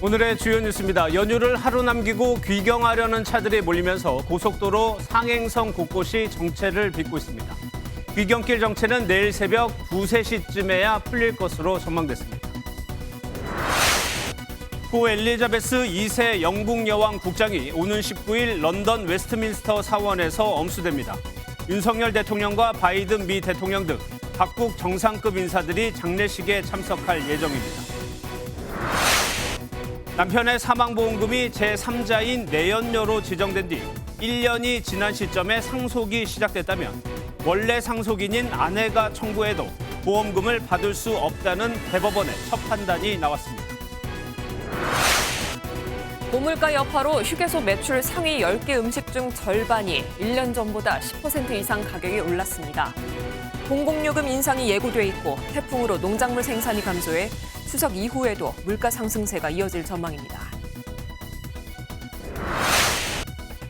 오늘의 주요 뉴스입니다. 연휴를 하루 남기고 귀경하려는 차들이 몰리면서 고속도로 상행선 곳곳이 정체를 빚고 있습니다. 귀경길 정체는 내일 새벽 2, 3시쯤에야 풀릴 것으로 전망됐습니다. 고 엘리자베스 2세 영국 여왕 국장이 오는 19일 런던 웨스트민스터 사원에서 엄수됩니다. 윤석열 대통령과 바이든 미 대통령 등 각국 정상급 인사들이 장례식에 참석할 예정입니다. 남편의 사망보험금이 제3자인 내연녀로 지정된 뒤 1년이 지난 시점에 상속이 시작됐다면 원래 상속인인 아내가 청구해도 보험금을 받을 수 없다는 대법원의 첫 판단이 나왔습니다. 고물가 여파로 휴게소 매출 상위 10개 음식 중 절반이 1년 전보다 10% 이상 가격이 올랐습니다. 공공요금 인상이 예고돼 있고 태풍으로 농작물 생산이 감소해 추석 이후에도 물가 상승세가 이어질 전망입니다.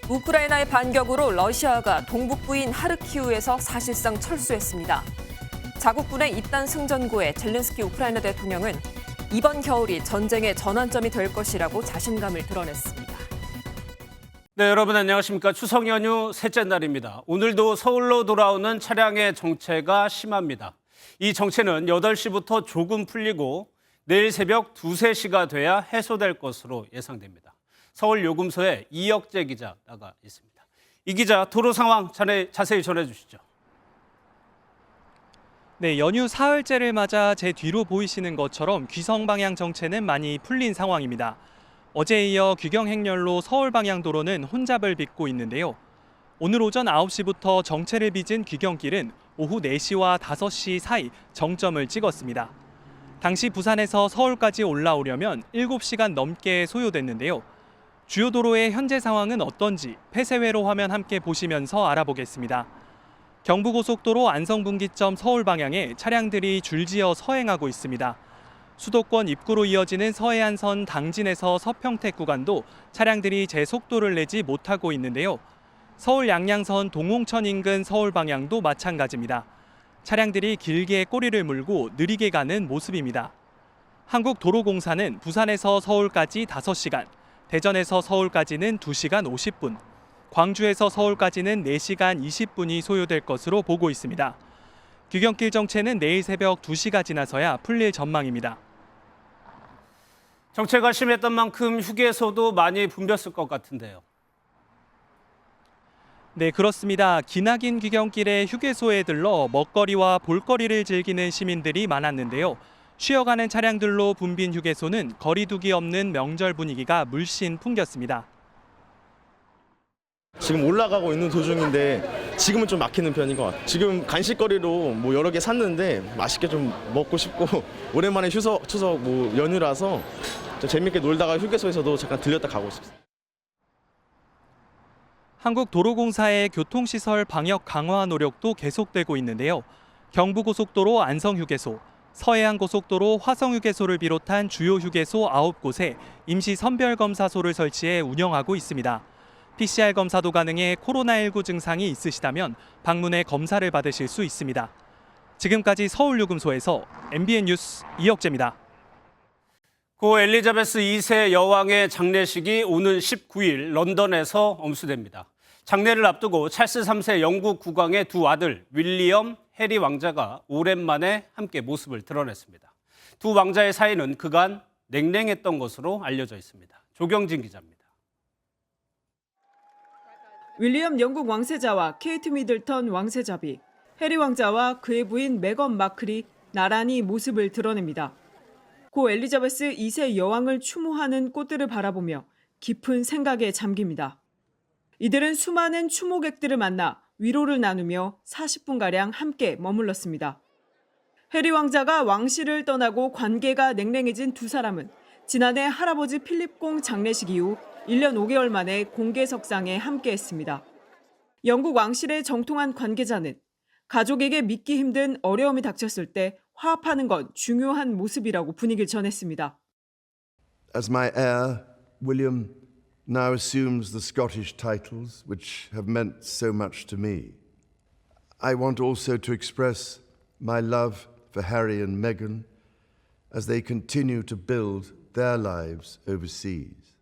우크라이나의 반격으로 러시아가 동북부인 하르키우에서 사실상 철수했습니다. 자국군의 잇단 승전구에 젤렌스키 우크라이나 대통령은 이번 겨울이 전쟁의 전환점이 될 것이라고 자신감을 드러냈습니다. 네, 여러분 안녕하십니까. 추석 연휴 셋째 날입니다. 오늘도 서울로 돌아오는 차량의 정체가 심합니다. 이 정체는 8시부터 조금 풀리고 내일 새벽 2, 3시가 돼야 해소될 것으로 예상됩니다. 서울 요금소에 이혁재 기자 나가 있습니다. 이 기자, 도로 상황 자세히 전해주시죠. 네, 연휴 사흘째를 맞아 제 뒤로 보이시는 것처럼 귀성 방향 정체는 많이 풀린 상황입니다. 어제에 이어 귀경 행렬로 서울 방향 도로는 혼잡을 빚고 있는데요. 오늘 오전 9시부터 정체를 빚은 귀경길은 오후 4시와 5시 사이 정점을 찍었습니다. 당시 부산에서 서울까지 올라오려면 7시간 넘게 소요됐는데요. 주요 도로의 현재 상황은 어떤지 폐쇄회로 화면 함께 보시면서 알아보겠습니다. 경부고속도로 안성분기점 서울 방향에 차량들이 줄지어 서행하고 있습니다. 수도권 입구로 이어지는 서해안선 당진에서 서평택 구간도 차량들이 제 속도를 내지 못하고 있는데요. 서울 양양선 동홍천 인근 서울 방향도 마찬가지입니다. 차량들이 길게 꼬리를 물고 느리게 가는 모습입니다. 한국도로공사는 부산에서 서울까지 5시간, 대전에서 서울까지는 2시간 50분, 광주에서 서울까지는 4시간 20분이 소요될 것으로 보고 있습니다. 귀경길 정체는 내일 새벽 2시가 지나서야 풀릴 전망입니다. 정체가 심했던 만큼 휴게소도 많이 붐볐을 것 같은데요. 네, 그렇습니다. 기나긴 귀경길에 휴게소에 들러 먹거리와 볼거리를 즐기는 시민들이 많았는데요. 쉬어가는 차량들로 붐빈 휴게소는 거리두기 없는 명절 분위기가 물씬 풍겼습니다. 지금 올라가고 있는 도중인데 지금은 좀 막히는 편인 것 같아요. 지금 간식거리로 뭐 여러 개 샀는데 맛있게 좀 먹고 싶고 오랜만에 추석 연휴라서 좀 재밌게 놀다가 휴게소에서도 잠깐 들렸다 가고 싶습니다. 한국도로공사의 교통시설 방역 강화 노력도 계속되고 있는데요. 경부고속도로 안성휴게소, 서해안고속도로 화성휴게소를 비롯한 주요 휴게소 9곳에 임시 선별검사소를 설치해 운영하고 있습니다. PCR 검사도 가능해 코로나19 증상이 있으시다면 방문해 검사를 받으실 수 있습니다. 지금까지 서울요금소에서 MBN 뉴스 이혁재입니다. 고 엘리자베스 2세 여왕의 장례식이 오는 19일 런던에서 엄수됩니다. 장례를 앞두고 찰스 3세 영국 국왕의 두 아들 윌리엄, 해리 왕자가 오랜만에 함께 모습을 드러냈습니다. 두 왕자의 사이는 그간 냉랭했던 것으로 알려져 있습니다. 조경진 기자입니다. 윌리엄 영국 왕세자와 케이트 미들턴 왕세자비, 해리 왕자와 그의 부인 메건 마클이 나란히 모습을 드러냅니다. 고 엘리자베스 2세 여왕을 추모하는 꽃들을 바라보며 깊은 생각에 잠깁니다. 이들은 수많은 추모객들을 만나 위로를 나누며 40분가량 함께 머물렀습니다. 해리 왕자가 왕실을 떠나고 관계가 냉랭해진 두 사람은 지난해 할아버지 필립공 장례식 이후 1년 5개월 만에 공개석상에 함께했습니다. 영국 왕실의 정통한 관계자는 가족에게 믿기 힘든 어려움이 닥쳤을 때 화합하는 건 중요한 모습이라고 분위기를 전했습니다. As my heir, William now assumes the Scottish titles which have meant so much to me. I want also to express my love for Harry and Meghan as they continue to build their lives overseas.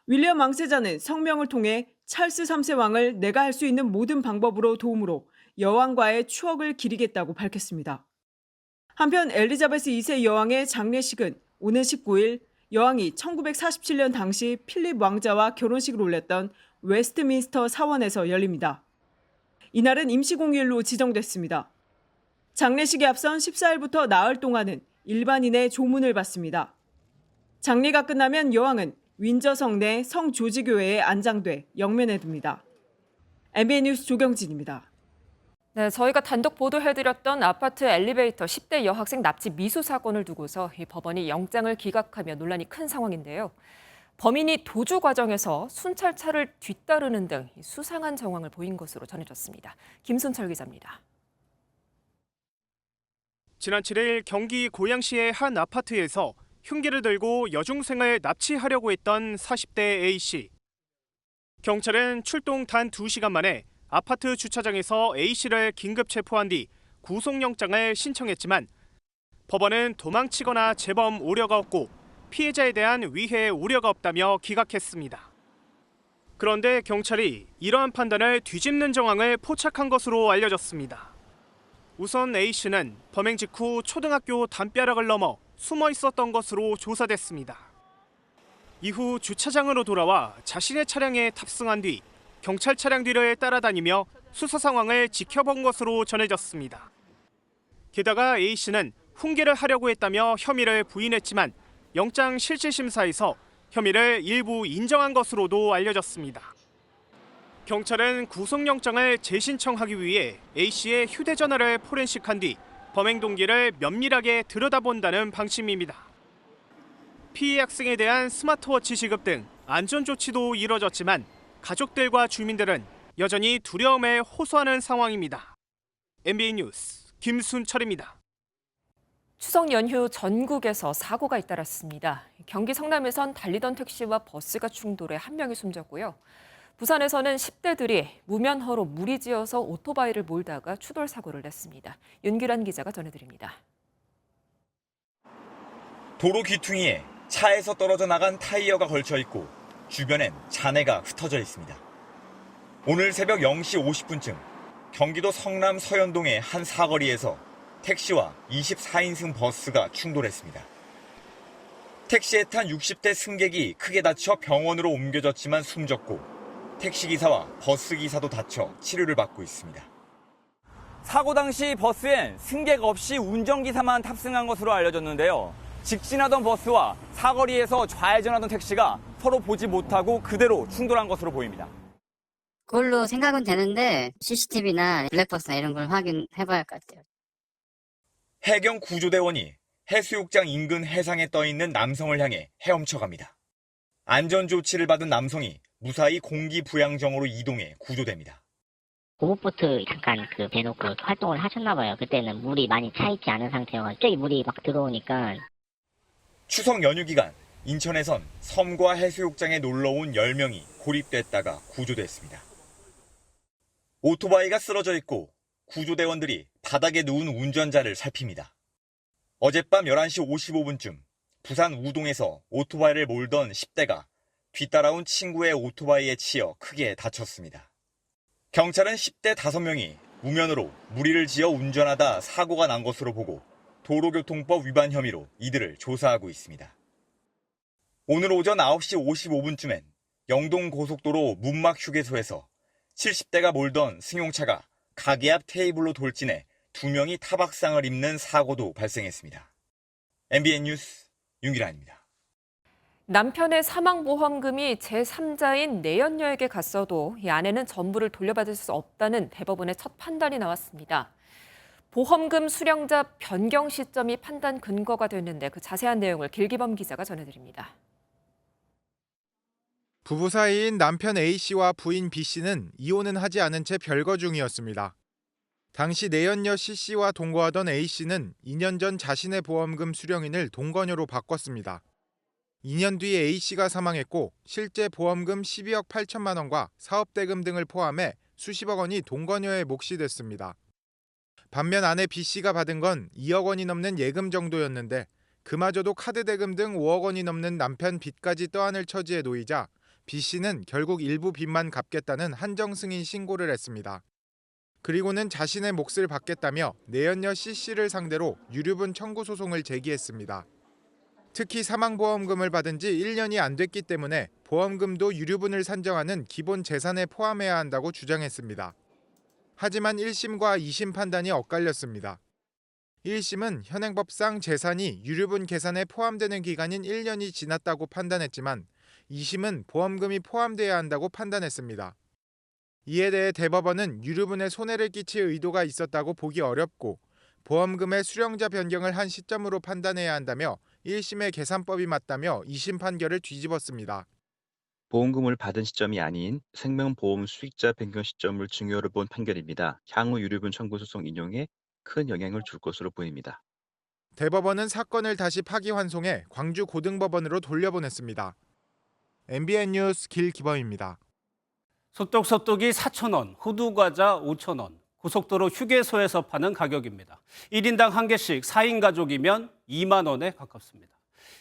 윌리엄 왕세자는 성명을 통해 찰스 3세 왕을 내가 할 수 있는 모든 방법으로 도움으로 여왕과의 추억을 기리겠다고 밝혔습니다. 한편 엘리자베스 2세 여왕의 장례식은 오는 19일 여왕이 1947년 당시 필립 왕자와 결혼식을 올렸던 웨스트민스터 사원에서 열립니다. 이날은 임시공휴일로 지정됐습니다. 장례식에 앞선 14일부터 나흘 동안은 일반인의 조문을 받습니다. 장례가 끝나면 여왕은 윈저 성내 성 조지교회에 안장돼 영면에 듭니다. MBN 뉴스 조경진입니다. 네, 저희가 단독 보도해드렸던 아파트 엘리베이터 10대 여학생 납치 미수 사건을 두고서 이 법원이 영장을 기각하며 논란이 큰 상황인데요. 범인이 도주 과정에서 순찰차를 뒤따르는 등 수상한 정황을 보인 것으로 전해졌습니다. 김순철 기자입니다. 지난 7일 경기 고양시의 한 아파트에서 흉기를 들고 여중생을 납치하려고 했던 40대 A씨. 경찰은 출동 단 2시간 만에 아파트 주차장에서 A씨를 긴급 체포한 뒤 구속영장을 신청했지만 법원은 도망치거나 재범 우려가 없고 피해자에 대한 위해 우려가 없다며 기각했습니다. 그런데 경찰이 이러한 판단을 뒤집는 정황을 포착한 것으로 알려졌습니다. 우선 A씨는 범행 직후 초등학교 담벼락을 넘어 숨어 있었던 것으로 조사됐습니다. 이후 주차장으로 돌아와 자신의 차량에 탑승한 뒤 경찰 차량 뒤를 따라다니며 수사 상황을 지켜본 것으로 전해졌습니다. 게다가 A씨는 훈계를 하려고 했다며 혐의를 부인했지만 영장 실질심사에서 혐의를 일부 인정한 것으로도 알려졌습니다. 경찰은 구속영장을 재신청하기 위해 A씨의 휴대전화를 포렌식한 뒤 범행 동기를 면밀하게 들여다본다는 방침입니다. 피해 학생에 대한 스마트워치 지급 등 안전조치도 이뤄졌지만 가족들과 주민들은 여전히 두려움에 호소하는 상황입니다. MBN 뉴스 김순철입니다. 추석 연휴 전국에서 사고가 잇따랐습니다. 경기 성남에선 달리던 택시와 버스가 충돌해 한 명이 숨졌고요. 부산에서는 10대들이 무면허로 무리지어서 오토바이를 몰다가 추돌 사고를 냈습니다. 윤규란 기자가 전해드립니다. 도로 귀퉁이에 차에서 떨어져 나간 타이어가 걸쳐 있고 주변엔 잔해가 흩어져 있습니다. 오늘 새벽 0시 50분쯤 경기도 성남 서현동의 한 사거리에서 택시와 24인승 버스가 충돌했습니다. 택시에 탄 60대 승객이 크게 다쳐 병원으로 옮겨졌지만 숨졌고 택시기사와 버스기사도 다쳐 치료를 받고 있습니다. 사고 당시 버스엔 승객 없이 운전기사만 탑승한 것으로 알려졌는데요. 직진하던 버스와 사거리에서 좌회전하던 택시가 서로 보지 못하고 그대로 충돌한 것으로 보입니다. 그걸로 생각은 되는데 CCTV나 블랙박스나 이런 걸 확인해봐야 할 것 같아요. 해경 구조대원이 해수욕장 인근 해상에 떠 있는 남성을 향해 헤엄쳐갑니다. 안전조치를 받은 남성이 무사히 공기부양정으로 이동해 구조됩니다. 고무보트 잠깐 대놓고 활동을 하셨나봐요. 그때는 물이 많이 차있지 않은 상태여가지고 갑자기 물이 막 들어오니까. 추석 연휴 기간 인천에선 섬과 해수욕장에 놀러온 10명이 고립됐다가 구조됐습니다. 오토바이가 쓰러져 있고 구조대원들이 바닥에 누운 운전자를 살핍니다. 어젯밤 11시 55분쯤 부산 우동에서 오토바이를 몰던 10대가 뒤따라온 친구의 오토바이에 치여 크게 다쳤습니다. 경찰은 10대 5명이 무면허로 무리를 지어 운전하다 사고가 난 것으로 보고 도로교통법 위반 혐의로 이들을 조사하고 있습니다. 오늘 오전 9시 55분쯤엔 영동고속도로 문막휴게소에서 70대가 몰던 승용차가 가게 앞 테이블로 돌진해 2명이 타박상을 입는 사고도 발생했습니다. MBN 뉴스 윤기란입니다. 남편의 사망보험금이 제3자인 내연녀에게 갔어도 이 아내는 전부를 돌려받을 수 없다는 대법원의 첫 판단이 나왔습니다. 보험금 수령자 변경 시점이 판단 근거가 됐는데 그 자세한 내용을 길기범 기자가 전해드립니다. 부부 사이인 남편 A씨와 부인 B씨는 이혼은 하지 않은 채 별거 중이었습니다. 당시 내연녀 C씨와 동거하던 A씨는 2년 전 자신의 보험금 수령인을 동거녀로 바꿨습니다. 2년 뒤에 A씨가 사망했고 실제 보험금 12억 8천만 원과 사업대금 등을 포함해 수십억 원이 동거녀의 몫이 됐습니다. 반면 아내 B씨가 받은 건 2억 원이 넘는 예금 정도였는데 그마저도 카드 대금 등 5억 원이 넘는 남편 빚까지 떠안을 처지에 놓이자 B 씨는 결국 일부 빚만 갚겠다는 한정 승인 신고를 했습니다. 그리고는 자신의 몫을 받겠다며 내연녀 C 씨를 상대로 유류분 청구 소송을 제기했습니다. 특히 사망보험금을 받은 지 1년이 안 됐기 때문에 보험금도 유류분을 산정하는 기본 재산에 포함해야 한다고 주장했습니다. 하지만 1심과 2심 판단이 엇갈렸습니다. 1심은 현행법상 재산이 유류분 계산에 포함되는 기간인 1년이 지났다고 판단했지만 2심은 보험금이 포함돼야 한다고 판단했습니다. 이에 대해 대법원은 유류분에 손해를 끼칠 의도가 있었다고 보기 어렵고 보험금의 수령자 변경을 한 시점으로 판단해야 한다며 1심의 계산법이 맞다며 2심 판결을 뒤집었습니다. 보험금을 받은 시점이 아닌 생명보험 수익자 변경 시점을 중요로 본 판결입니다. 향후 유류분 청구 소송 인용에 큰 영향을 줄 것으로 보입니다. 대법원은 사건을 다시 파기환송해 광주고등법원으로 돌려보냈습니다. MBN 뉴스 길기범입니다. 소떡소떡이 4,000원, 호두과자 5,000원, 고속도로 휴게소에서 파는 가격입니다. 1인당 한 개씩 4인 가족이면 2만 원에 가깝습니다.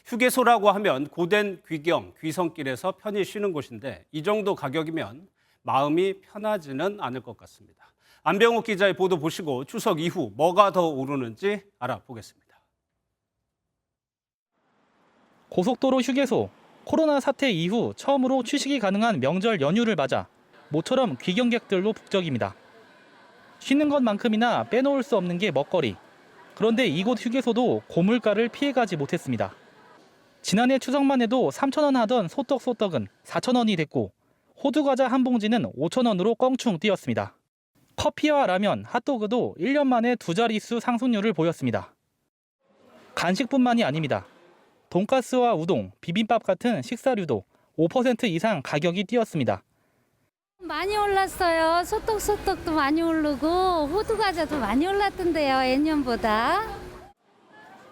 휴게소라고 하면 고된 귀경, 귀성길에서 편히 쉬는 곳인데 이 정도 가격이면 마음이 편하지는 않을 것 같습니다. 안병욱 기자의 보도 보시고 추석 이후 뭐가 더 오르는지 알아보겠습니다. 고속도로 휴게소, 코로나 사태 이후 처음으로 취식이 가능한 명절 연휴를 맞아 모처럼 귀경객들로 북적입니다. 쉬는 것만큼이나 빼놓을 수 없는 게 먹거리. 그런데 이곳 휴게소도 고물가를 피해가지 못했습니다. 지난해 추석만 해도 3,000원 하던 소떡소떡은 4,000원이 됐고 호두과자 한 봉지는 5,000원으로 껑충 뛰었습니다. 커피와 라면, 핫도그도 1년 만에 두 자릿수 상승률을 보였습니다. 간식뿐만이 아닙니다. 돈가스와 우동, 비빔밥 같은 식사류도 5% 이상 가격이 뛰었습니다. 많이 올랐어요. 소떡소떡도 많이 오르고 호두과자도 많이 올랐던데요. 예년보다.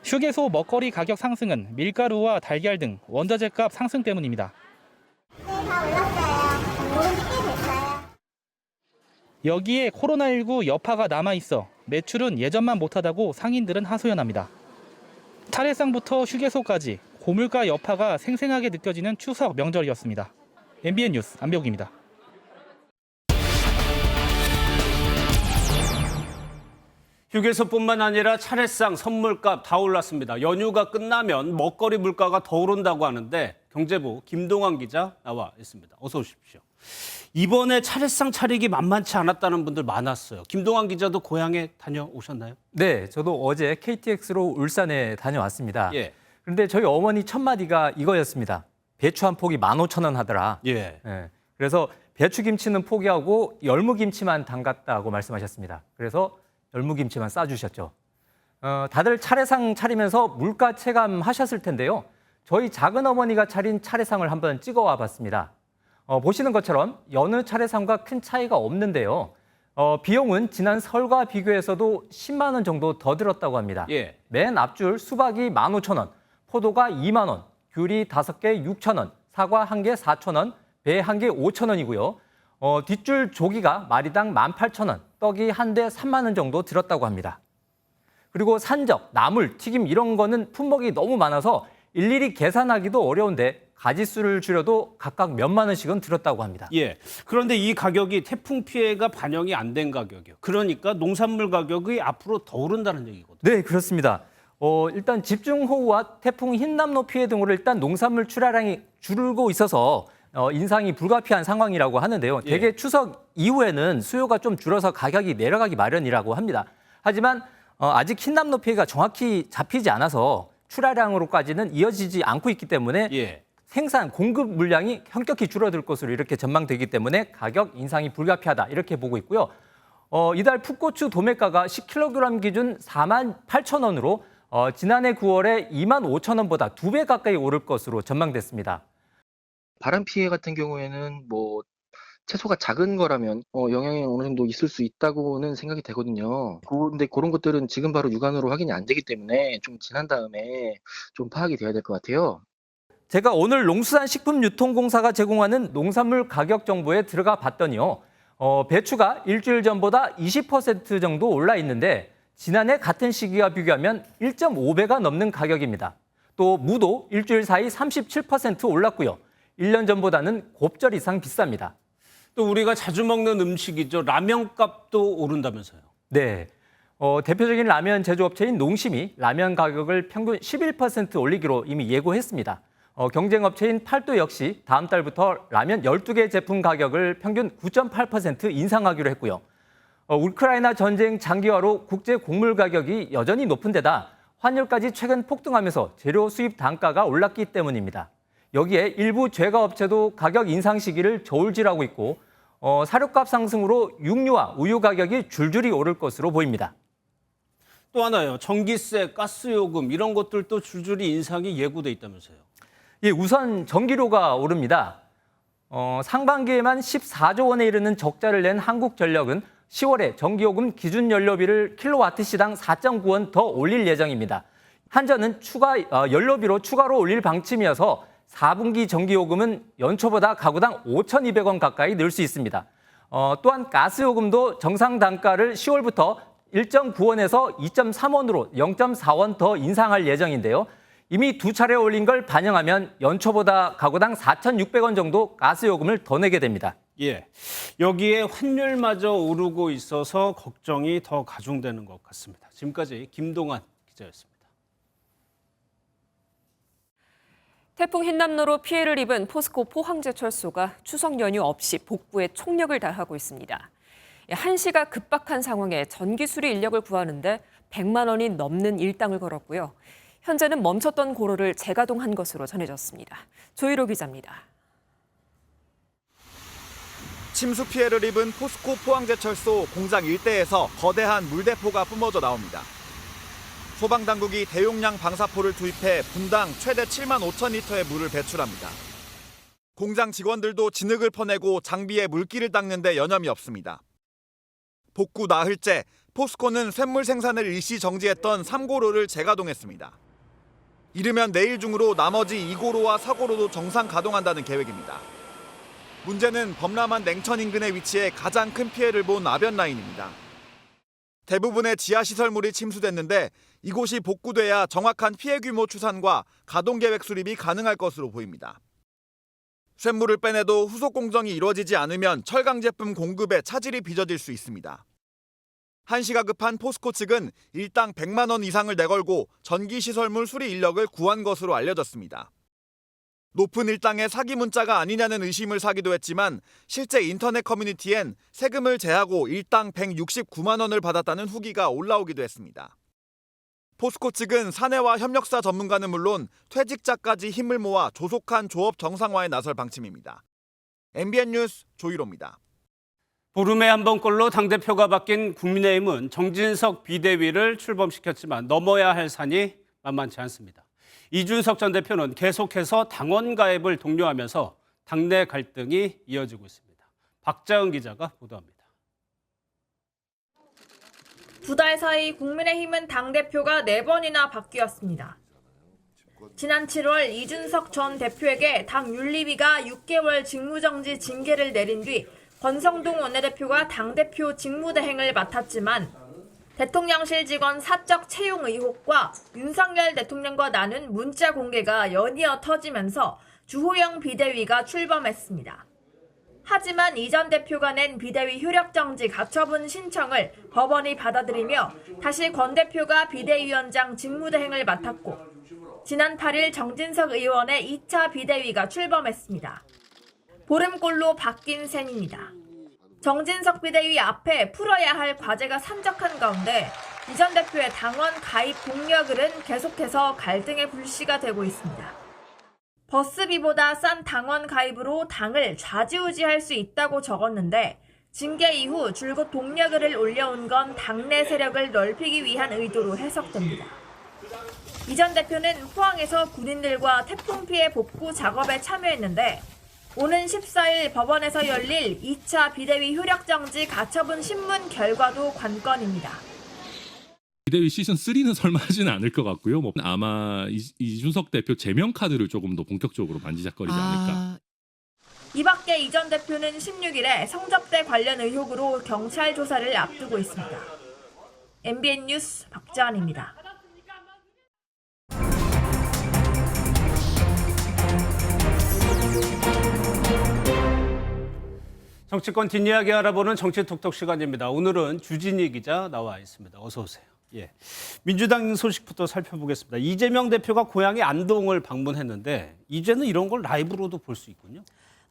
휴게소 먹거리 가격 상승은 밀가루와 달걀 등 원자재 값 상승 때문입니다. 네, 다 올랐어요. 오른 지 꽤 됐어요. 여기에 코로나19 여파가 남아있어 매출은 예전만 못하다고 상인들은 하소연합니다. 차례상부터 휴게소까지 고물가 여파가 생생하게 느껴지는 추석 명절이었습니다. MBN 뉴스 안병욱입니다. 휴게소뿐만 아니라 차례상, 선물값 다 올랐습니다. 연휴가 끝나면 먹거리 물가가 더 오른다고 하는데 경제부 김동완 기자 나와 있습니다. 어서 오십시오. 이번에 차례상 차리기 만만치 않았다는 분들 많았어요. 김동완 기자도 고향에 다녀오셨나요? 네, 저도 어제 KTX로 울산에 다녀왔습니다. 예. 그런데 저희 어머니 첫 마디가 이거였습니다. 배추 한 폭이 15,000원 하더라. 예. 예. 그래서 배추김치는 포기하고 열무김치만 담갔다고 말씀하셨습니다. 그래서 열무김치만 싸주셨죠. 다들 차례상 차리면서 물가 체감하셨을 텐데요. 저희 작은 어머니가 차린 차례상을 한번 찍어와 봤습니다. 보시는 것처럼 여느 차례상과 큰 차이가 없는데요. 비용은 지난 설과 비교해서도 10만 원 정도 더 들었다고 합니다. 예. 맨 앞줄 수박이 15,000원, 포도가 2만 원, 귤이 5개 6,000원, 사과 1개 4,000원, 배 1개 5,000원이고요. 뒷줄 조기가 마리당 18,000원, 떡이 한 대 3만 원 정도 들었다고 합니다. 그리고 산적, 나물, 튀김 이런 거는 품목이 너무 많아서 일일이 계산하기도 어려운데 가짓수를 줄여도 각각 몇만 원씩은 들었다고 합니다. 예. 그런데 이 가격이 태풍 피해가 반영이 안 된 가격이에요. 그러니까 농산물 가격이 앞으로 더 오른다는 얘기거든요. 네, 그렇습니다. 일단 집중호우와 태풍 흰남노 피해 등으로 일단 농산물 출하량이 줄고 있어서 인상이 불가피한 상황이라고 하는데요. 예. 대개 추석 이후에는 수요가 좀 줄어서 가격이 내려가기 마련이라고 합니다. 하지만 아직 흰남노 피해가 정확히 잡히지 않아서 출하량으로까지는 이어지지 않고 있기 때문에 예. 생산, 공급 물량이 현격히 줄어들 것으로 이렇게 전망되기 때문에 가격 인상이 불가피하다 이렇게 보고 있고요. 이달 풋고추 도매가가 10kg 기준 48,000원으로 지난해 9월에 25,000원보다 2배 가까이 오를 것으로 전망됐습니다. 바람 피해 같은 경우에는 뭐 채소가 작은 거라면 영향이 어느 정도 있을 수 있다고는 생각이 되거든요. 근데 그런 것들은 지금 바로 육안으로 확인이 안 되기 때문에 좀 지난 다음에 좀 파악이 돼야 될 것 같아요. 제가 오늘 농수산식품유통공사가 제공하는 농산물 가격 정보에 들어가 봤더니요. 배추가 일주일 전보다 20% 정도 올라 있는데 지난해 같은 시기와 비교하면 1.5배가 넘는 가격입니다. 또 무도 일주일 사이 37% 올랐고요. 1년 전보다는 곱절 이상 비쌉니다. 또 우리가 자주 먹는 음식이죠. 라면 값도 오른다면서요. 네. 대표적인 라면 제조업체인 농심이 라면 가격을 평균 11% 올리기로 이미 예고했습니다. 경쟁업체인 팔도 역시 다음 달부터 라면 12개 제품 가격을 평균 9.8% 인상하기로 했고요. 우크라이나 전쟁 장기화로 국제 곡물 가격이 여전히 높은 데다 환율까지 최근 폭등하면서 재료 수입 단가가 올랐기 때문입니다. 여기에 일부 제과업체도 가격 인상 시기를 저울질하고 있고 사료값 상승으로 육류와 우유 가격이 줄줄이 오를 것으로 보입니다. 또 하나요. 전기세, 가스요금 이런 것들도 줄줄이 인상이 예고돼 있다면서요. 예, 우선 전기료가 오릅니다. 상반기에만 14조 원에 이르는 적자를 낸 한국전력은 10월에 전기요금 기준 연료비를 킬로와트시당 4.9원 더 올릴 예정입니다. 한전은 연료비로 추가로 올릴 방침이어서 4분기 전기요금은 연초보다 가구당 5,200원 가까이 늘 수 있습니다. 또한 가스요금도 정상 단가를 10월부터 1.9원에서 2.3원으로 0.4원 더 인상할 예정인데요. 이미 두 차례 올린 걸 반영하면 연초보다 가구당 4,600원 정도 가스요금을 더 내게 됩니다. 예, 여기에 환율마저 오르고 있어서 걱정이 더 가중되는 것 같습니다. 지금까지 김동환 기자였습니다. 태풍 흰남노로 피해를 입은 포스코 포항제철소가 추석 연휴 없이 복구에 총력을 다하고 있습니다. 한시가 급박한 상황에 전기 수리 인력을 구하는데 100만 원이 넘는 일당을 걸었고요. 현재는 멈췄던 고로를 재가동한 것으로 전해졌습니다. 조희로 기자입니다. 침수 피해를 입은 포스코 포항제철소 공장 일대에서 거대한 물대포가 뿜어져 나옵니다. 소방당국이 대용량 방사포를 투입해 분당 최대 7만 5천 리터의 물을 배출합니다. 공장 직원들도 진흙을 퍼내고 장비에 물기를 닦는 데 여념이 없습니다. 복구 나흘째 포스코는 쇳물 생산을 일시 정지했던 3고로를 재가동했습니다. 이르면 내일 중으로 나머지 2고로와 4고로도 정상 가동한다는 계획입니다. 문제는 범람한 냉천 인근에 위치해 가장 큰 피해를 본 아변라인입니다. 대부분의 지하시설물이 침수됐는데 이곳이 복구돼야 정확한 피해 규모 추산과 가동 계획 수립이 가능할 것으로 보입니다. 쇳물을 빼내도 후속 공정이 이루어지지 않으면 철강 제품 공급에 차질이 빚어질 수 있습니다. 한시가 급한 포스코 측은 일당 100만 원 이상을 내걸고 전기시설물 수리 인력을 구한 것으로 알려졌습니다. 높은 일당의 사기 문자가 아니냐는 의심을 사기도 했지만 실제 인터넷 커뮤니티엔 세금을 제하고 일당 169만 원을 받았다는 후기가 올라오기도 했습니다. 포스코 측은 사내와 협력사 전문가는 물론 퇴직자까지 힘을 모아 조속한 조업 정상화에 나설 방침입니다. MBN 뉴스 조희로입니다. 보름에 한 번꼴로 당대표가 바뀐 국민의힘은 정진석 비대위를 출범시켰지만 넘어야 할 산이 만만치 않습니다. 이준석 전 대표는 계속해서 당원 가입을 독려하면서 당내 갈등이 이어지고 있습니다. 박자은 기자가 보도합니다. 두 달 사이 국민의힘은 당대표가 4번이나 바뀌었습니다. 지난 7월 이준석 전 대표에게 당 윤리위가 6개월 직무정지 징계를 내린 뒤 권성동 원내대표가 당대표 직무대행을 맡았지만 대통령실 직원 사적 채용 의혹과 윤석열 대통령과 나눈 문자 공개가 연이어 터지면서 주호영 비대위가 출범했습니다. 하지만 이 전 대표가 낸 비대위 효력정지 가처분 신청을 법원이 받아들이며 다시 권 대표가 비대위원장 직무대행을 맡았고 지난 8일 정진석 의원의 2차 비대위가 출범했습니다. 보름꼴로 바뀐 셈입니다. 정진석 비대위 앞에 풀어야 할 과제가 산적한 가운데 이 전 대표의 당원 가입 동력을은 계속해서 갈등의 불씨가 되고 있습니다. 버스비보다 싼 당원 가입으로 당을 좌지우지할 수 있다고 적었는데 징계 이후 줄곧 동력을 올려온 건 당내 세력을 넓히기 위한 의도로 해석됩니다. 이 전 대표는 포항에서 군인들과 태풍 피해 복구 작업에 참여했는데 오는 14일 법원에서 열릴 2차 비대위 효력정지 가처분 신문 결과도 관건입니다. 비대위 시즌3는 설마 하지는 않을 것 같고요. 아마 이준석 대표 제명 카드를 조금 더 본격적으로 만지작거리지 않을까. 이 밖에 이 전 대표는 16일에 성접대 관련 의혹으로 경찰 조사를 앞두고 있습니다. MBN 뉴스 박자은입니다. 정치권 뒷이야기 알아보는 정치톡톡 시간입니다. 오늘은 주진희 기자 나와 있습니다. 어서 오세요. 예, 민주당 소식부터 살펴보겠습니다. 이재명 대표가 고향의 안동을 방문했는데 이제는 이런 걸 라이브로도 볼 수 있군요.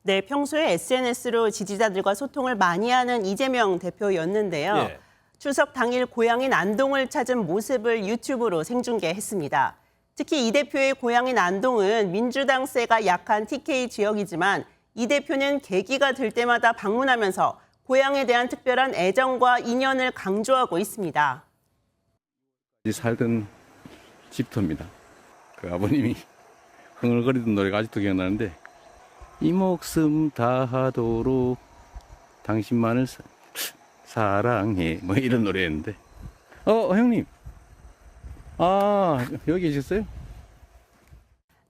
네, 평소에 SNS로 지지자들과 소통을 많이 하는 이재명 대표였는데요. 예. 추석 당일 고향인 안동을 찾은 모습을 유튜브로 생중계했습니다. 특히 이 대표의 고향인 안동은 민주당세가 약한 TK 지역이지만 이 대표는 계기가 될 때마다 방문하면서 고향에 대한 특별한 애정과 인연을 강조하고 있습니다. 살던 집터입니다. 그 아버님이 흥얼거리던 노래가 아직도 기억나는데 이 목숨 다하도록 당신만을 사랑해 뭐 이런 노래였는데 형님 여기 계셨어요?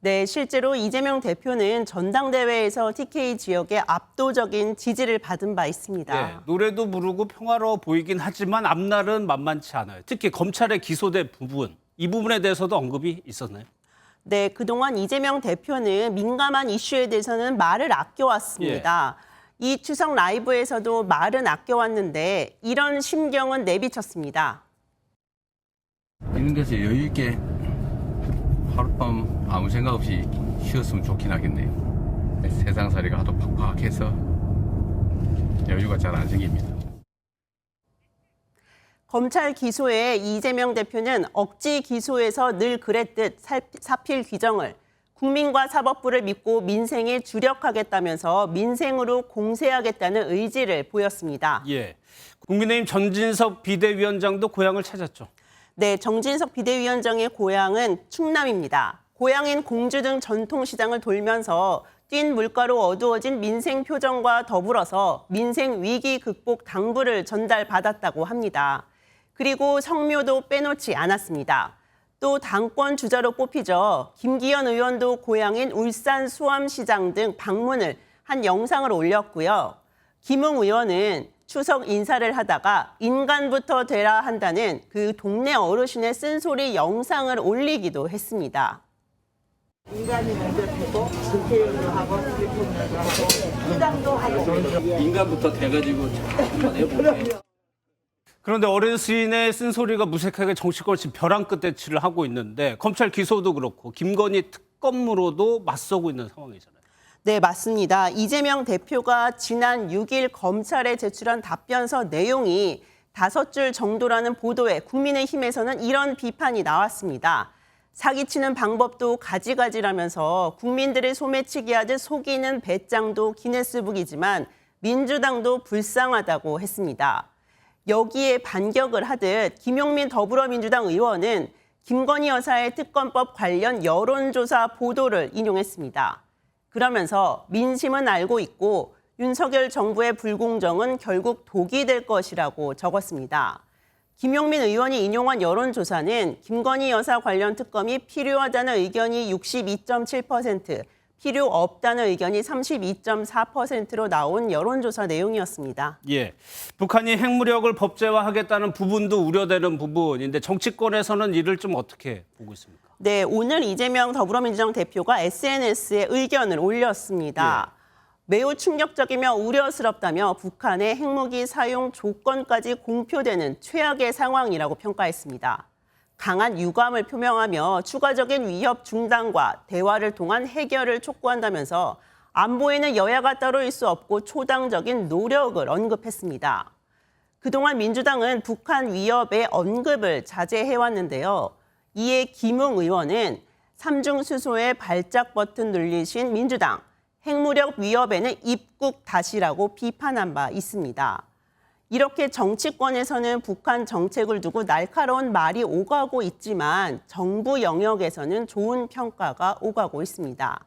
네, 실제로 이재명 대표는 전당대회에서 TK 지역에 압도적인 지지를 받은 바 있습니다. 예, 노래도 부르고 평화로워 보이긴 하지만 앞날은 만만치 않아요. 특히 검찰에 기소된 부분, 이 부분에 대해서도 언급이 있었나요? 네, 그동안 이재명 대표는 민감한 이슈에 대해서는 말을 아껴왔습니다. 이 추석 라이브에서도 말은 아껴왔는데 이런 심경은 내비쳤습니다. 이런 데서 여유 있게 하룻밤 아무 생각 없이 쉬었으면 좋긴 하겠네요. 세상살이가 하도 팍팍해서 여유가 잘 안 생깁니다. 검찰 기소에 이재명 대표는 억지 기소에서 늘 그랬듯 사필 규정을 국민과 사법부를 믿고 민생에 주력하겠다면서 민생으로 공세하겠다는 의지를 보였습니다. 예, 국민의힘 전진석 비대위원장도 고향을 찾았죠. 네, 정진석 비대위원장의 고향은 충남입니다. 고향인 공주 등 전통시장을 돌면서 뛴 물가로 어두워진 민생 표정과 더불어서 민생 위기 극복 당부를 전달받았다고 합니다. 그리고 성묘도 빼놓지 않았습니다. 또 당권 주자로 꼽히죠. 김기현 의원도 고향인 울산 수암시장 등 방문을 한 영상을 올렸고요. 김웅 의원은 추석 인사를 하다가 인간부터 되라 한다는 그 동네 어르신의 쓴소리 영상을 올리기도 했습니다. 인간이 먼저 되고 국회의원도 하고 대통령도 하고 시장도 하고 인간부터 돼가지고 한번 해볼게요. 그런데 어르신의 쓴소리가 무색하게 정치권을 지금 벼랑 끝에 치를 하고 있는데 검찰 기소도 그렇고 김건희 특검으로도 맞서고 있는 상황이잖아요. 네, 맞습니다. 이재명 대표가 지난 6일 검찰에 제출한 답변서 내용이 5줄 정도라는 보도에 국민의힘에서는 이런 비판이 나왔습니다. 사기치는 방법도 가지가지라면서 국민들의 소매치기 하듯 속이는 배짱도 기네스북이지만 민주당도 불쌍하다고 했습니다. 여기에 반격을 하듯 김용민 더불어민주당 의원은 김건희 여사의 특검법 관련 여론조사 보도를 인용했습니다. 그러면서 민심은 알고 있고 윤석열 정부의 불공정은 결국 독이 될 것이라고 적었습니다. 김용민 의원이 인용한 여론조사는 김건희 여사 관련 특검이 필요하다는 의견이 62.7%, 필요 없다는 의견이 32.4%로 나온 여론조사 내용이었습니다. 예, 북한이 핵무력을 법제화하겠다는 부분도 우려되는 부분인데 정치권에서는 이를 좀 어떻게 보고 있습니까? 네, 오늘 이재명 더불어민주당 대표가 SNS에 의견을 올렸습니다. 매우 충격적이며 우려스럽다며 북한의 핵무기 사용 조건까지 공표되는 최악의 상황이라고 평가했습니다. 강한 유감을 표명하며 추가적인 위협 중단과 대화를 통한 해결을 촉구한다면서 안보에는 여야가 따로 수 없고 초당적인 노력을 언급했습니다. 그동안 민주당은 북한 위협의 언급을 자제해왔는데요. 이에 김웅 의원은 삼중 수소의 발작 버튼 눌리신 민주당, 핵무력 위협에는 입국 다시라고 비판한 바 있습니다. 이렇게 정치권에서는 북한 정책을 두고 날카로운 말이 오가고 있지만 정부 영역에서는 좋은 평가가 오가고 있습니다.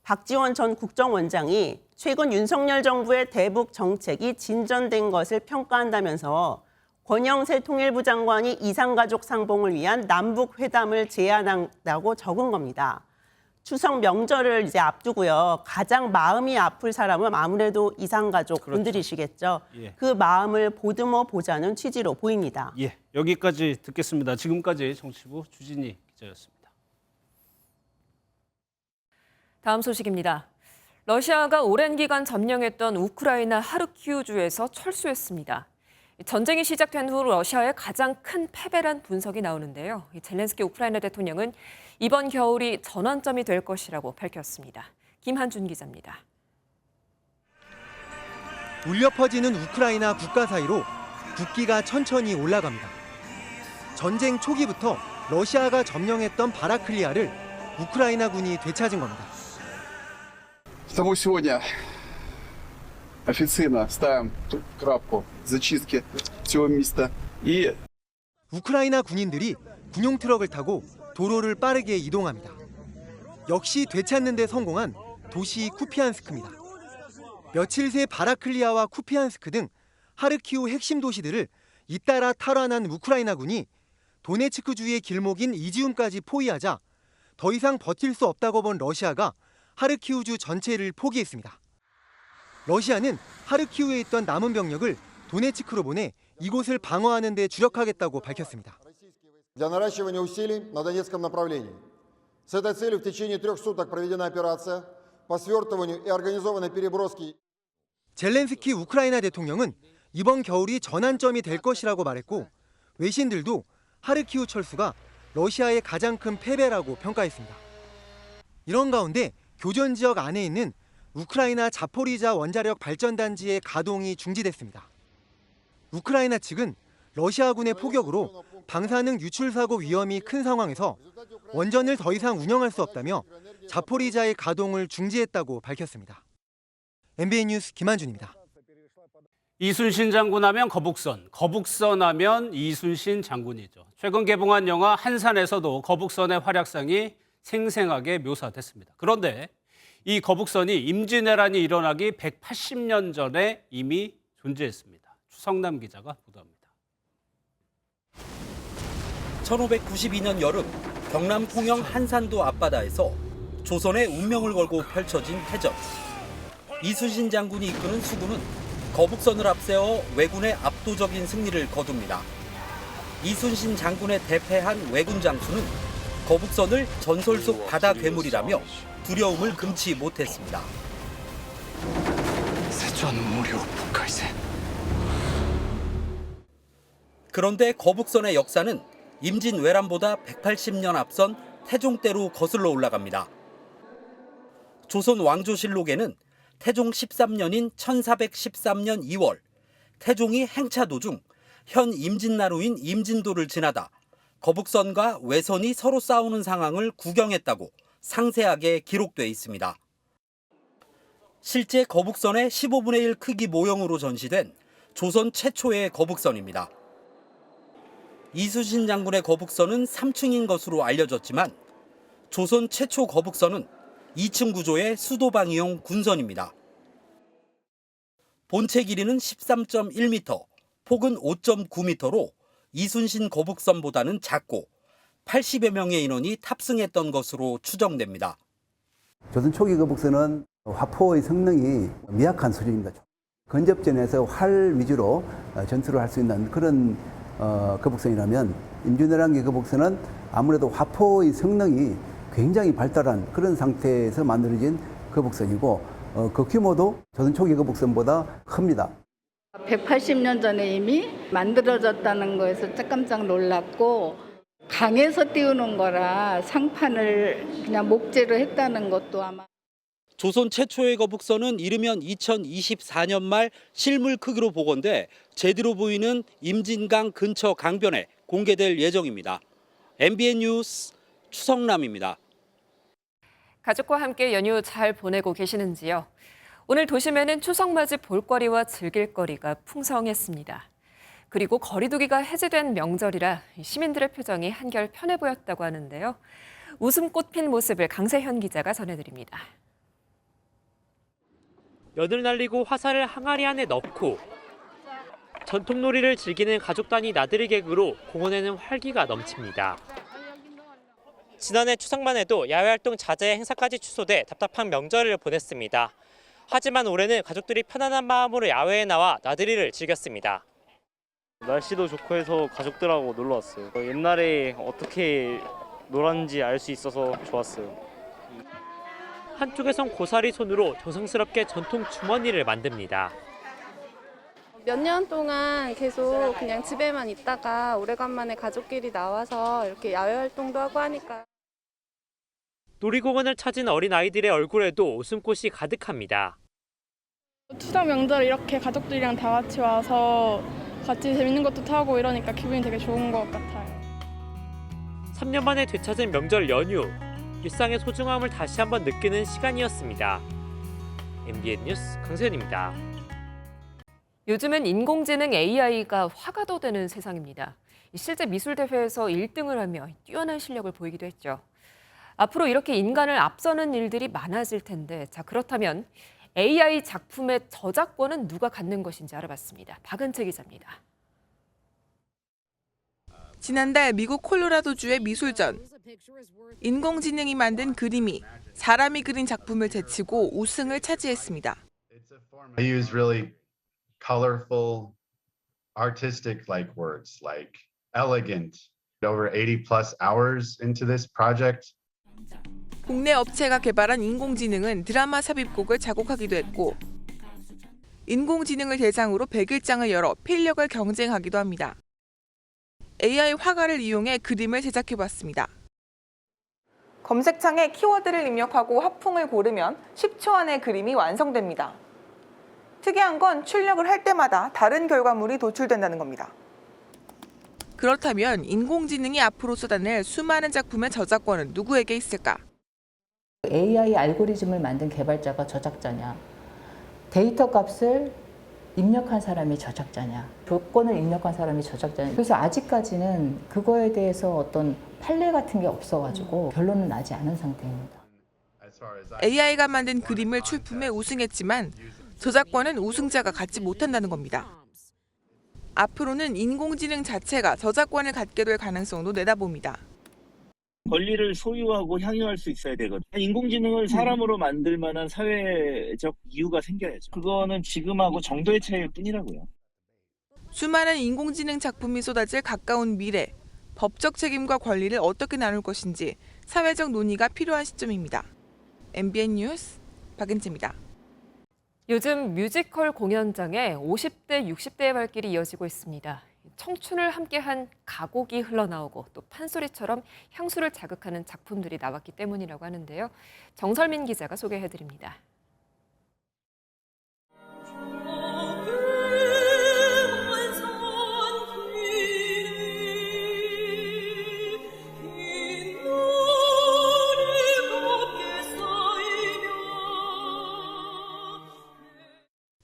박지원 전 국정원장이 최근 윤석열 정부의 대북 정책이 진전된 것을 평가한다면서 권영세 통일부 장관이 이산가족 상봉을 위한 남북 회담을 제안한다고 적은 겁니다. 추석 명절을 이제 앞두고요. 가장 마음이 아플 사람은 아무래도 이산가족 분들이시겠죠. 예. 그 마음을 보듬어 보자는 취지로 보입니다. 예, 여기까지 듣겠습니다. 지금까지 정치부 주진희 기자였습니다. 다음 소식입니다. 러시아가 오랜 기간 점령했던 우크라이나 하르키우주에서 철수했습니다. 전쟁이 시작된 후 러시아의 가장 큰 패배란 분석이 나오는데요. 젤렌스키 우크라이나 대통령은 이번 겨울이 전환점이 될 것이라고 밝혔습니다. 김한준 기자입니다. 울려 퍼지는 우크라이나 국가 사이로 국기가 천천히 올라갑니다. 전쟁 초기부터 러시아가 점령했던 바라클리아를 우크라이나군이 되찾은 겁니다. Потому сегодня официально ставим крапку зачистки всего места. И 우크라이나 군인들이 군용 트럭을 타고 도로를 빠르게 이동합니다. 역시 되찾는 데 성공한 도시 쿠피안스크입니다. 며칠 새 바라클리아와 쿠피안스크 등 하르키우 핵심 도시들을 잇따라 탈환한 우크라이나군이 도네츠크주의 길목인 이지움까지 포위하자 더 이상 버틸 수 없다고 본 러시아가 하르키우주 전체를 포기했습니다. 러시아는 하르키우에 있던 남은 병력을 도네츠크로 보내 이곳을 방어하는 데 주력하겠다고 밝혔습니다. Для наращивания усилий на Донецком направлении. С этой целью в течение 3 суток проведена операция по свертыванию и организованной переброске. 젤렌스키 우크라이나 대통령은 이번 겨울이 전환점이 될 것이라고 말했고 외신들도 하르키우 철수가 러시아의 가장 큰 패배라고 평가했습니다. 이런 가운데 교전 지역 안에 있는 우크라이나 자포리자 원자력 발전단지의 가동이 중지됐습니다. 우크라이나 측은 러시아군의 포격으로 방사능 유출 사고 위험이 큰 상황에서 원전을 더 이상 운영할 수 없다며 자포리자의 가동을 중지했다고 밝혔습니다. MBN 뉴스 김한준입니다. 이순신 장군 하면 거북선, 거북선 하면 이순신 장군이죠. 최근 개봉한 영화 한산에서도 거북선의 활약상이 생생하게 묘사됐습니다. 그런데 이 거북선이 임진왜란이 일어나기 180년 전에 이미 존재했습니다. 추성남 기자가 보도합니다. 1592년 여름 경남 통영 한산도 앞바다에서 조선의 운명을 걸고 펼쳐진 해전. 이순신 장군이 이끄는 수군은 거북선을 앞세워 왜군의 압도적인 승리를 거둡니다. 이순신 장군의 대패한 왜군 장수는 거북선을 전설 속 바다 괴물이라며 두려움을 금치 못했습니다. 그런데 거북선의 역사는 임진왜란보다 180년 앞선 태종 때로 거슬러 올라갑니다. 조선 왕조실록에는 태종 13년인 1413년 2월 태종이 행차 도중 현 임진나루인 임진도를 지나다 거북선과 외선이 서로 싸우는 상황을 구경했다고 상세하게 기록돼 있습니다. 실제 거북선의 15분의 1 크기 모형으로 전시된 조선 최초의 거북선입니다. 이순신 장군의 거북선은 3층인 것으로 알려졌지만 조선 최초 거북선은 2층 구조의 수도방위용 군선입니다. 본체 길이는 13.1m, 폭은 5.9m로 이순신 거북선보다는 작고 80여 명의 인원이 탑승했던 것으로 추정됩니다. 조선 초기 거북선은 화포의 성능이 미약한 수준입니다. 근접전에서 활 위주로 전투를 할 수 있는 그런 거북선이라면 임진왜란기 거북선은 아무래도 화포의 성능이 굉장히 발달한 그런 상태에서 만들어진 거북선이고 그 규모도 조선 초기 거북선보다 큽니다. 180년 전에 이미 만들어졌다는 거에서 깜짝 놀랐고 강에서 띄우는 거라 상판을 그냥 목재로 했다는 것도 아마 조선 최초의 거북선은 이르면 2024년 말 실물 크기로 복원돼 제대로 보이는 임진강 근처 강변에 공개될 예정입니다. MBN 뉴스 추성남입니다. 가족과 함께 연휴 잘 보내고 계시는지요? 오늘 도심에는 추석맞이 볼거리와 즐길거리가 풍성했습니다. 그리고 거리두기가 해제된 명절이라 시민들의 표정이 한결 편해 보였다고 하는데요. 웃음꽃 핀 모습을 강세현 기자가 전해드립니다. 연을 날리고 화살을 항아리 안에 넣고 전통놀이를 즐기는 가족 단위 나들이 객으로 공원에는 활기가 넘칩니다. 지난해 추석만 해도 야외활동 자제 행사까지 취소돼 답답한 명절을 보냈습니다. 하지만 올해는 가족들이 편안한 마음으로 야외에 나와 나들이를 즐겼습니다. 날씨도 좋고 해서 가족들하고 놀러 왔어요. 옛날에 어떻게 놀았는지 알 수 있어서 좋았어요. 한쪽에선 고사리 손으로 정성스럽게 전통 주머니를 만듭니다. 몇 년 동안 계속 그냥 집에만 있다가 오래간만에 가족끼리 나와서 이렇게 야외 활동도 하고 하니까. 놀이공원을 찾은 어린아이들의 얼굴에도 웃음꽃이 가득합니다. 추석 명절 이렇게 가족들이랑 다 같이 와서 같이 재밌는 것도 타고 이러니까 기분이 되게 좋은 것 같아요. 3년 만에 되찾은 명절 연휴, 일상의 소중함을 다시 한번 느끼는 시간이었습니다. MBN 뉴스 강세현입니다. 요즘은 인공지능 AI가 화가 더 되는 세상입니다. 실제 미술대회에서 1등을 하며 뛰어난 실력을 보이기도 했죠. 앞으로 이렇게 인간을 앞서는 일들이 많아질 텐데, 자, 그렇다면 AI 작품의 저작권은 누가 갖는 것인지 알아봤습니다. 박은채 기자입니다. 지난달 미국 콜로라도주의 미술전. 인공지능이 만든 그림이 사람이 그린 작품을 제치고 우승을 차지했습니다. I use really colorful, artistic-like words like elegant. Over 80 plus hours into this project. 국내 업체가 개발한 인공지능은 드라마 삽입곡을 작곡하기도 했고 인공지능을 대상으로 100일장을 열어 필력을 경쟁하기도 합니다. AI 화가를 이용해 그림을 제작해봤습니다. 검색창에 키워드를 입력하고 화풍을 고르면 10초 안에 그림이 완성됩니다. 특이한 건 출력을 할 때마다 다른 결과물이 도출된다는 겁니다. 그렇다면 인공지능이 앞으로 쏟아낼 수많은 작품의 저작권은 누구에게 있을까? AI 알고리즘을 만든 개발자가 저작자냐, 데이터 값을 입력한 사람이 저작자냐, 조건을 입력한 사람이 저작자냐. 그래서 아직까지는 그거에 대해서 어떤 판례 같은 게 없어가지고 결론은 나지 않은 상태입니다. AI가 만든 그림을 출품해 우승했지만 저작권은 우승자가 갖지 못한다는 겁니다. 앞으로는 인공지능 자체가 저작권을 갖게 될 가능성도 내다봅니다. 권리를 소유하고 향유할 수 있어야 되거든요. 인공지능을 사람으로 만들 만한 사회적 이유가 생겨야죠. 그거는 지금하고 정도의 차이일 뿐이라고요. 수많은 인공지능 작품이 쏟아질 가까운 미래, 법적 책임과 권리를 어떻게 나눌 것인지 사회적 논의가 필요한 시점입니다. MBN 뉴스 박은채입니다. 요즘 뮤지컬 공연장에 50대, 60대의 발길이 이어지고 있습니다. 청춘을 함께한 가곡이 흘러나오고 또 판소리처럼 향수를 자극하는 작품들이 나왔기 때문이라고 하는데요. 정설민 기자가 소개해드립니다.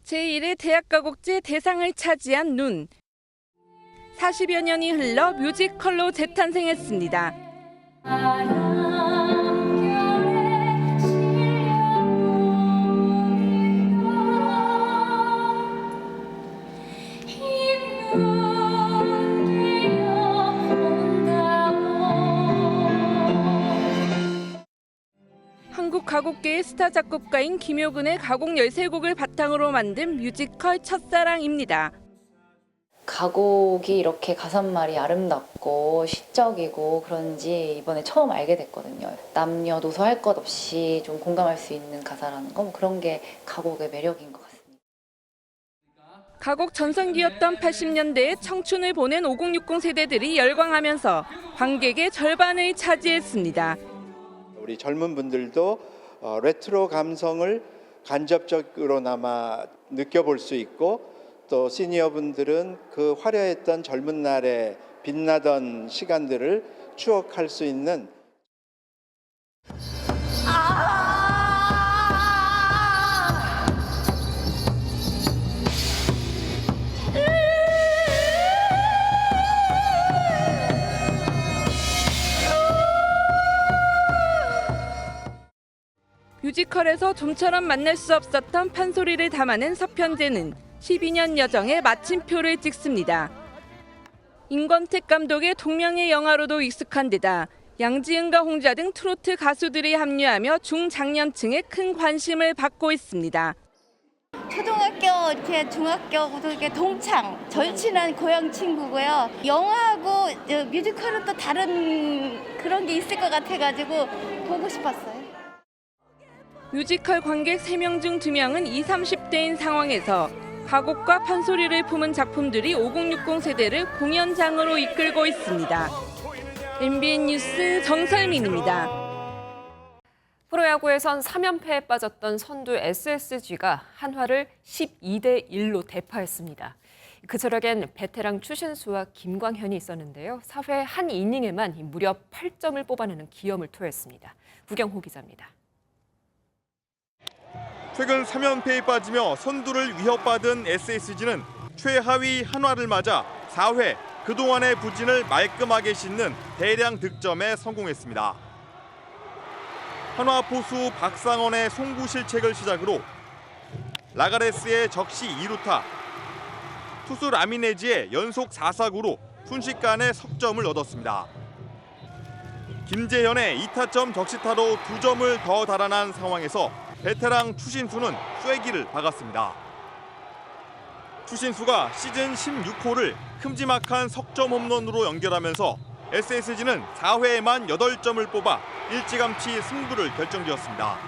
제1회 대학가곡제 대상을 차지한 눈. 40여 년이 흘러 뮤지컬로 재탄생했습니다. 한국 가곡계의 스타 작곡가인 김효근의 가곡 13곡을 바탕으로 만든 뮤지컬 첫사랑입니다. 가곡이 이렇게 가사말이 아름답고 시적이고 그런지 이번에 처음 알게 됐거든요. 남녀노소 할 것 없이 좀 공감할 수 있는 가사라는 거, 그런 게 가곡의 매력인 것 같습니다. 가곡 전성기였던 80년대에 청춘을 보낸 5060 세대들이 열광하면서 관객의 절반을 차지했습니다. 우리 젊은 분들도 레트로 감성을 간접적으로나마 느껴볼 수 있고, 또 시니어 분들은 그 화려했던 젊은 날에 빛나던 시간들을 추억할 수 있는 뮤지컬에서 좀처럼 만날 수 없었던 판소리를 담아낸 서편제는 12년 여정의 마침표를 찍습니다. 임권택 감독의 동명의 영화로도 익숙한 데다 양지은과 홍자 등 트로트 가수들이 합류하며 중장년층의 큰 관심을 받고 있습니다. 초등학교, 이렇게 중학교부터 이렇게 동창, 절친한 고향 친구고요. 영화하고 뮤지컬은 또 다른 그런 게 있을 것 같아가지고 보고 싶었어요. 뮤지컬 관객 3명 중 2명은 20, 30대인 상황에서 가곡과 판소리를 품은 작품들이 5060 세대를 공연장으로 이끌고 있습니다. MBN 뉴스 정설민입니다. 프로야구에선 3연패에 빠졌던 선두 SSG가 한화를 12대 1로 대파했습니다. 그 저력엔 베테랑 추신수와 김광현이 있었는데요. 4회 한 이닝에만 무려 8점을 뽑아내는 기염을 토했습니다. 구경호 기자입니다. 최근 3연패에 빠지며 선두를 위협받은 SSG는 최하위 한화를 맞아 4회 그동안의 부진을 말끔하게 씻는 대량 득점에 성공했습니다. 한화 포수 박상원의 송구 실책을 시작으로 라가레스의 적시 2루타, 투수 라미네지의 연속 4사구로 순식간에 석점을 얻었습니다. 김재현의 2타점 적시타로 2점을 더 달아난 상황에서 베테랑 추신수는 쐐기를 박았습니다. 추신수가 시즌 16호를 큼지막한 석점 홈런으로 연결하면서 SSG는 4회에만 8점을 뽑아 일찌감치 승부를 결정지었습니다.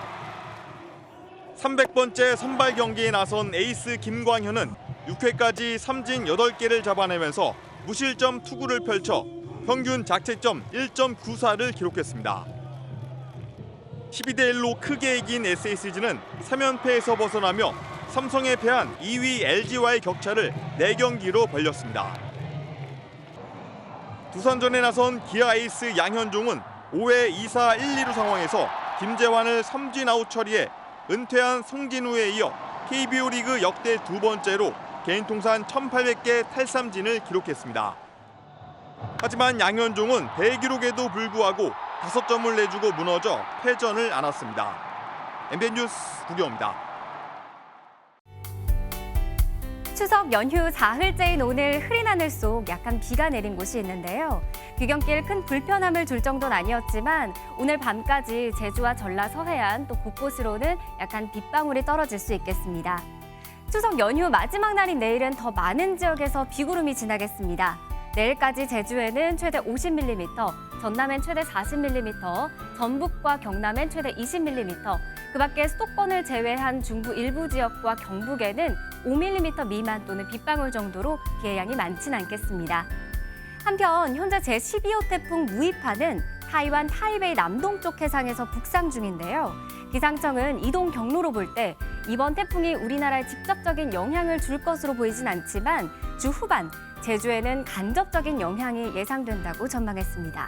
300번째 선발 경기에 나선 에이스 김광현은 6회까지 삼진 8개를 잡아내면서 무실점 투구를 펼쳐 평균 자책점 1.94를 기록했습니다. 12대 1로 크게 이긴 SSG는 3연패에서 벗어나며 삼성에 패한 2위 LG와의 격차를 4경기로 벌렸습니다. 두산전에 나선 기아 에이스 양현종은 5회 2사 1, 2루 상황에서 김재환을 삼진 아웃 처리해 은퇴한 송진우에 이어 KBO 리그 역대 2번째로 개인 통산 1,800개 탈삼진을 기록했습니다. 하지만 양현종은 대기록에도 불구하고 5점을 내주고 무너져 패전을 안았습니다. MBN 뉴스 구경호입니다. 추석 연휴 4흘째인 오늘 흐린 하늘 속 약간 비가 내린 곳이 있는데요. 귀경길 큰 불편함을 줄 정도는 아니었지만 오늘 밤까지 제주와 전라 서해안 또 곳곳으로는 약간 빗방울이 떨어질 수 있겠습니다. 추석 연휴 마지막 날인 내일은 더 많은 지역에서 비구름이 지나겠습니다. 내일까지 제주에는 최대 50mm, 전남엔 최대 40mm, 전북과 경남엔 최대 20mm, 그 밖에 수도권을 제외한 중부 일부 지역과 경북에는 5mm 미만 또는 빗방울 정도로 비의 양이 많진 않겠습니다. 한편 현재 제12호 태풍 무이파는 타이완 타이베이 남동쪽 해상에서 북상 중인데요. 기상청은 이동 경로로 볼 때 이번 태풍이 우리나라에 직접적인 영향을 줄 것으로 보이진 않지만 주 후반 제주에는 간접적인 영향이 예상된다고 전망했습니다.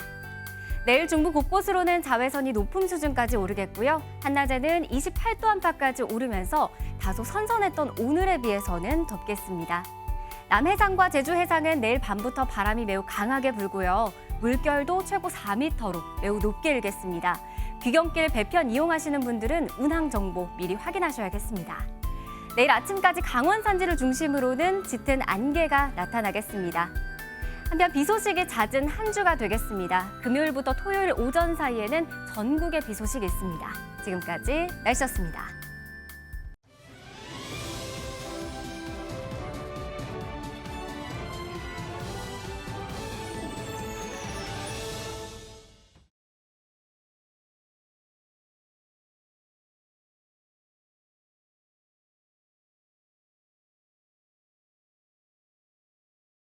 내일 중부 곳곳으로는 자외선이 높은 수준까지 오르겠고요. 한낮에는 28도 안팎까지 오르면서 다소 선선했던 오늘에 비해서는 덥겠습니다. 남해상과 제주 해상은 내일 밤부터 바람이 매우 강하게 불고요. 물결도 최고 4m로 매우 높게 일겠습니다. 귀경길 배편 이용하시는 분들은 운항 정보 미리 확인하셔야겠습니다. 내일 아침까지 강원 산지를 중심으로는 짙은 안개가 나타나겠습니다. 한편 비 소식이 잦은 한 주가 되겠습니다. 금요일부터 토요일 오전 사이에는 전국에 비 소식이 있습니다. 지금까지 날씨였습니다.